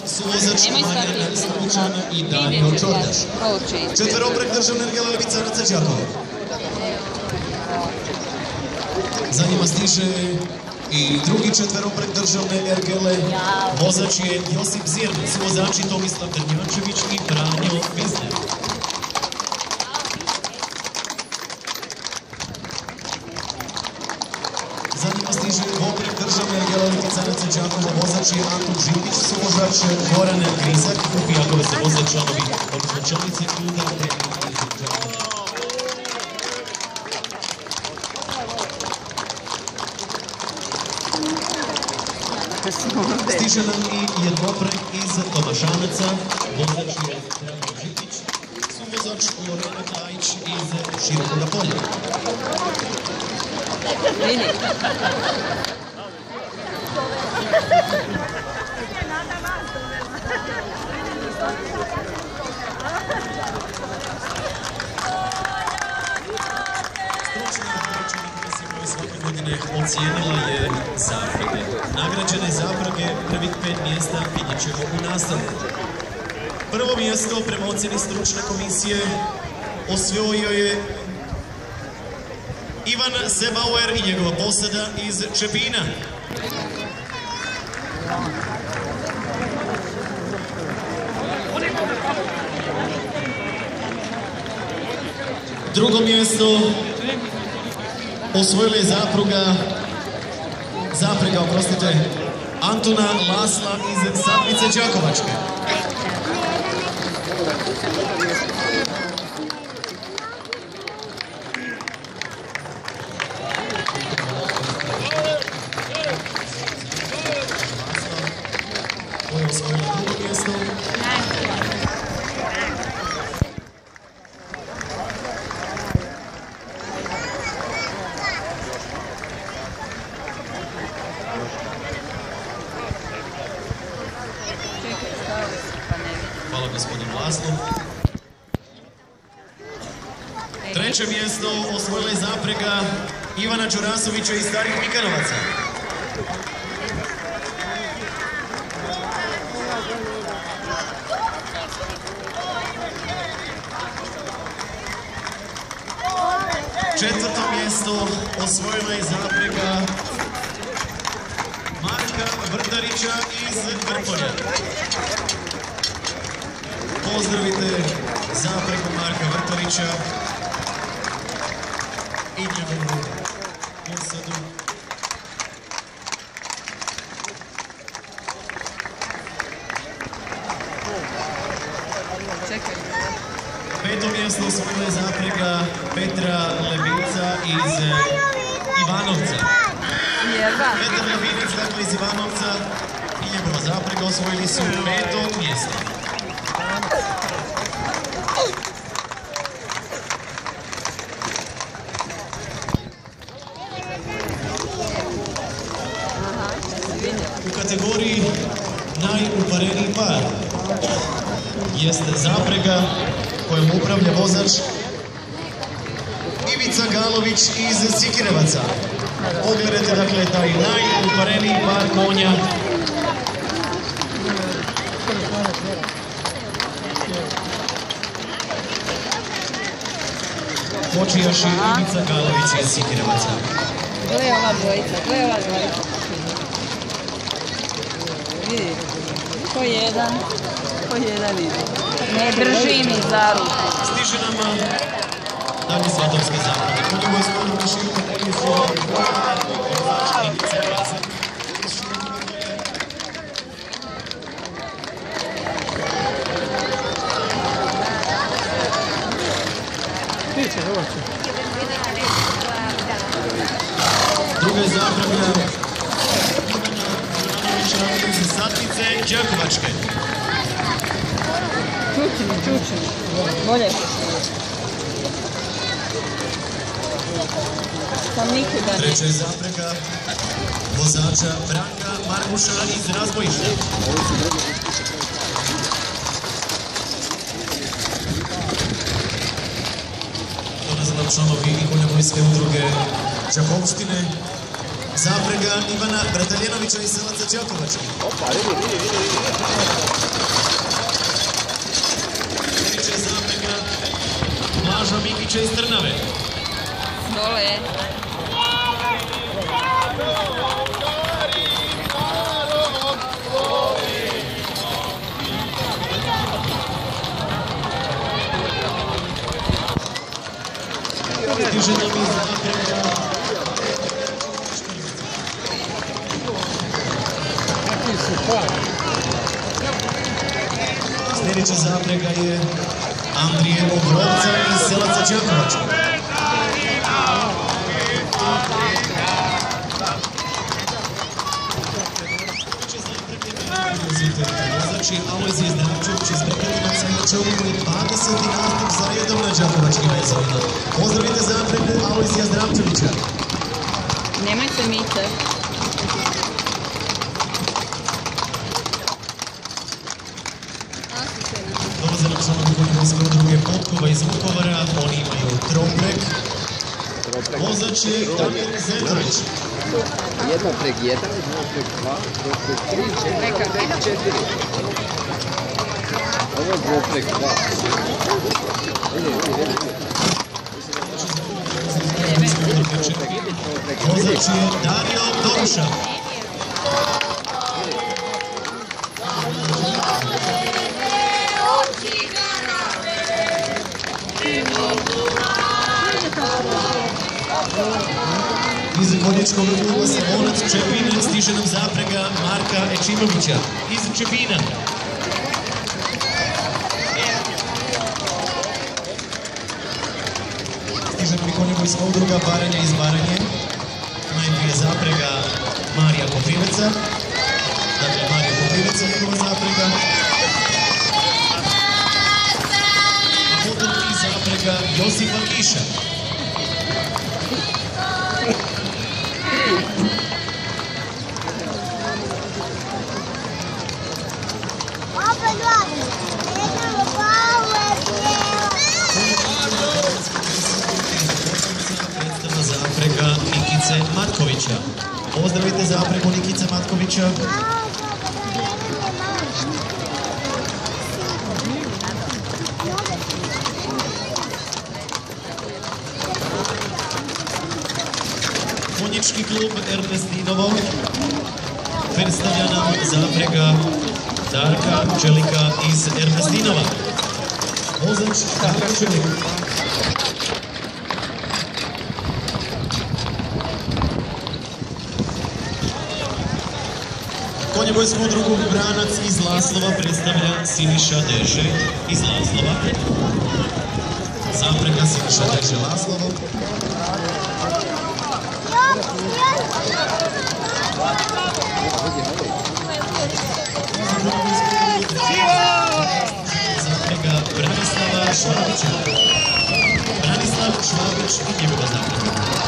suvozač Marijan Stručan i Danijel Čordaš. Četveroprek državne ergele Lebicanaca Đakovo. Za njima stiže i drugi četveroprek državne ergele. Vozač je Josip Zirn, suvozači Tomislav Drnjačević i Branjo Vizner. Za njima stiže dvoprek državne ergele Lebicanaca Đakovo. Vozač je Antun Žitić, suvozač Goran Grisak. U Fijakove se voze članovi, odnosno članice kluba stiže nam i jednoprek iz Tomašanaca, vozač je Dragan Žitić, suvozač Lorena Klajić iz Širokoga polja. Svake godine ocijenila je zaprege. Nagrađene zaprege prvih 5 mjesta vidjet ćemo u nastavku. Prvo mjesto prema ocjeni stručne komisije osvojio je Ivan Sebauer i njegova posada iz Čepina. Drugo mjesto osvojila je zaprega, Antuna Lasla iz Satnice Đakovačke. Koja je osvojila drugo mjesto. Hvala gospodin Laslo. Treće mjesto osvojila je zaprega Ivana Đurasovića iz Starih Mikanovaca. Četvrto mjesto osvojila je zaprega Marka Vrtarića iz Vrpolja. Pozdravite zapregu Marka Vrtarića i njegovu posadu. Peto mjesto osvojila je zaprega Petra Lebica iz Ivanovca. Petar Lebinac, dakle iz Ivanovca, i njegova zaprega osvojili su 5. mjesto. U kategoriji najupareniji par jeste zaprega kojom upravlja vozač Ivica Galović iz Sikirevaca. Pogledajte dakle taj najupareniji par konja. Počijaši Ivica Galović iz Sikirevaca. Gle ova dvojica, gle ova dvojica. Vidi, ko jedan vidi. Ne drži mi za ruku. Stiže nam dalje svatovske zaprege. Po njegove skoro na Širokom polju su Ivica Galasak. Druga je zaprega iz Satnice Đakovačke. Čučin. Bolje. Treća je zaprega vozača Branka Markuša iz Razbojišta. To nazvam članovi i konjobojske udruge Đakovštine. Zaprega Ivana Brataljenovića iz Selaca Đakovačke. Švabića iz Trnave. Dole je. Stiže nam iz Zaprega. Sljedeća Zaprega je Andrije Obrovca iz Selaca Đakovača. Vozač je Alojzije Zdravčević iz Brkanaca i čovjek je 20. nastup za redom na Đakovačkim vezovima. Pozdravite Zapregu Alojzija Zdravčevića. Nemoj se mice. Dolaze nam članovi konjogojske udruge Potkova iz Vukovara, oni imaju troprek. Vozač je Damir Zenović. 1/1, 2/2, 2/3, 4/4. Ovo je 2/2. Vozač je Dario Doruša. Iz konjičkog kluba Savonac Čepina stiže nam Zaprega Marka Ečimovića iz Čepina. Stiže nam i konjogojska udruga Baranja iz Baranje. Najprije Zaprega Marija Kopriveca. Dakle, Marija Kopriveca njegova Zaprega. A potom i Zaprega Josipa Kiša. Predstavlja Zaprega Nikice Matkovića. Pozdravite Zapregu Nikice Matkovića. Konjički klub Ernestinovo predstavlja nam Zaprega Darka Čelika iz Ernestinova. Vozač Darka Čelika. Konjogojsku udrugu Branac iz Laslova predstavlja Siniša Deže iz Laslova. Zaprega Siniša Deže Laslovo. Zaprega Branislava Švabića. Branislav Švabić i njegova Zaprega.